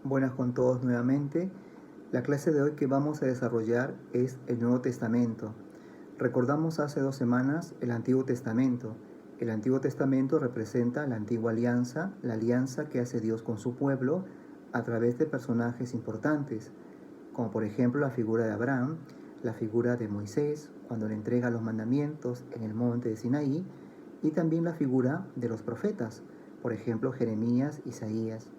Buenas con todos nuevamente. La clase de hoy que vamos a desarrollar es el Nuevo Testamento. Recordamos hace 2 semanas el Antiguo Testamento. El Antiguo Testamento representa la antigua alianza, la alianza que hace Dios con su pueblo a través de personajes importantes, como por ejemplo la figura de Abraham, la figura de Moisés, cuando le entrega los mandamientos en el monte de Sinaí, y también la figura de los profetas, por ejemplo Jeremías, Isaías.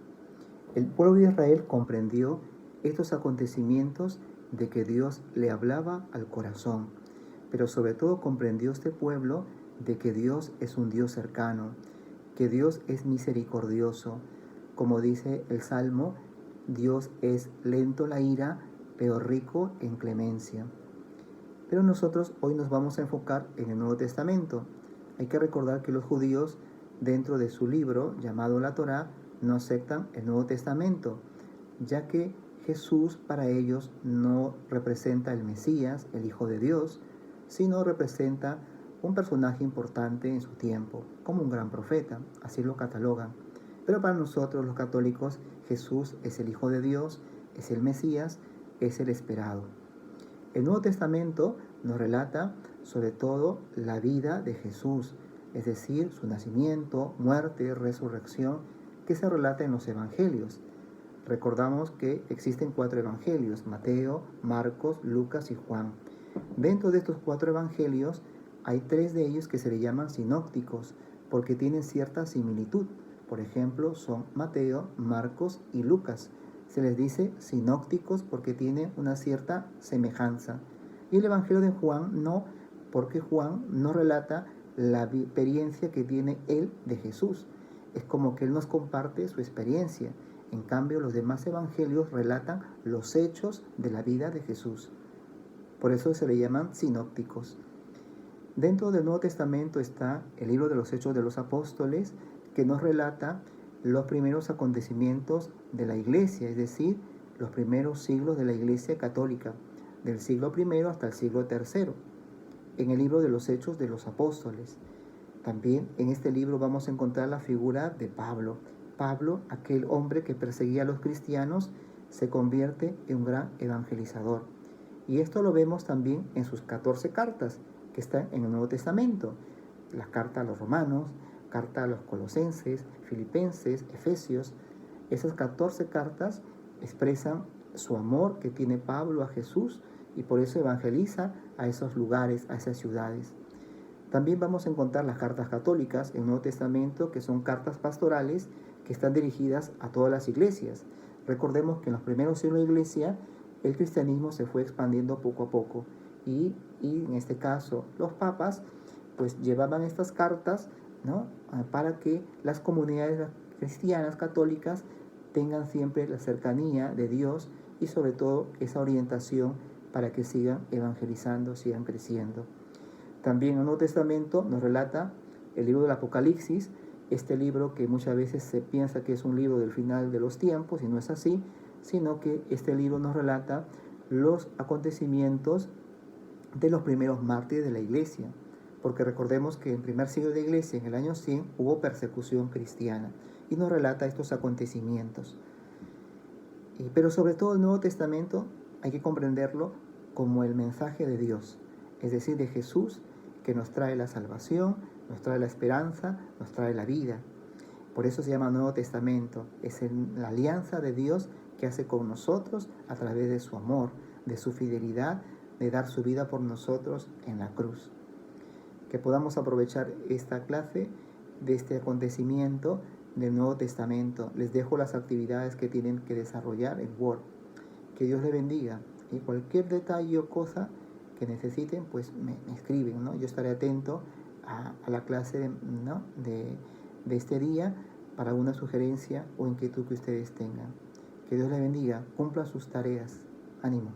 El pueblo de Israel comprendió estos acontecimientos de que Dios le hablaba al corazón, pero sobre todo comprendió este pueblo de que Dios es un Dios cercano, que Dios es misericordioso. Como dice el Salmo, Dios es lento la ira, pero rico en clemencia. Pero nosotros hoy nos vamos a enfocar en el Nuevo Testamento. Hay que recordar que los judíos, dentro de su libro llamado la Torá, no aceptan el Nuevo Testamento, ya que Jesús para ellos no representa el Mesías, el Hijo de Dios, sino representa un personaje importante en su tiempo, como un gran profeta, así lo catalogan. Pero para nosotros los católicos, Jesús es el Hijo de Dios, es el Mesías, es el esperado. El Nuevo Testamento nos relata sobre todo la vida de Jesús, es decir, su nacimiento, muerte, resurrección, que se relata en los evangelios. Recordamos que existen 4 evangelios: Mateo, Marcos, Lucas y Juan. Dentro de estos 4 evangelios hay 3 de ellos que se le llaman sinópticos porque tienen cierta similitud. Por ejemplo, son Mateo, Marcos y Lucas. Se les dice sinópticos porque tienen una cierta semejanza. Y el evangelio de Juan no, porque Juan no relata la experiencia que tiene él de Jesús. Es como que él nos comparte su experiencia. En cambio, los demás evangelios relatan los hechos de la vida de Jesús. Por eso se le llaman sinópticos. Dentro del Nuevo Testamento está el libro de los Hechos de los Apóstoles, que nos relata los primeros acontecimientos de la Iglesia, es decir, los primeros siglos de la Iglesia católica, del siglo I hasta el siglo III, en el libro de los Hechos de los Apóstoles. También en este libro vamos a encontrar la figura de Pablo. Pablo, aquel hombre que perseguía a los cristianos, se convierte en un gran evangelizador. Y esto lo vemos también en sus 14 cartas que están en el Nuevo Testamento. La carta a los romanos, carta a los colosenses, filipenses, efesios. Esas 14 cartas expresan su amor que tiene Pablo a Jesús y por eso evangeliza a esos lugares, a esas ciudades. También vamos a encontrar las cartas católicas en el Nuevo Testamento, que son cartas pastorales que están dirigidas a todas las iglesias. Recordemos que en los primeros siglos de la iglesia el cristianismo se fue expandiendo poco a poco y en este caso los papas pues llevaban estas cartas, ¿no?, para que las comunidades cristianas católicas tengan siempre la cercanía de Dios y sobre todo esa orientación para que sigan evangelizando, sigan creciendo. También el Nuevo Testamento nos relata el libro del Apocalipsis, este libro que muchas veces se piensa que es un libro del final de los tiempos y no es así, sino que este libro nos relata los acontecimientos de los primeros mártires de la iglesia, porque recordemos que en el primer siglo de la iglesia, en el año 100, hubo persecución cristiana y nos relata estos acontecimientos. Pero sobre todo el Nuevo Testamento hay que comprenderlo como el mensaje de Dios, es decir, de Jesús, que nos trae la salvación, nos trae la esperanza, nos trae la vida. Por eso se llama Nuevo Testamento. Es la alianza de Dios que hace con nosotros a través de su amor, de su fidelidad, de dar su vida por nosotros en la cruz. Que podamos aprovechar esta clase de este acontecimiento del Nuevo Testamento. Les dejo las actividades que tienen que desarrollar en Word. Que Dios les bendiga. Y cualquier detalle o cosa que necesiten, pues me escriben, ¿no? Yo estaré atento a la clase, ¿no?, de este día para una sugerencia o inquietud que ustedes tengan. Que Dios les bendiga, cumplan sus tareas. Ánimo.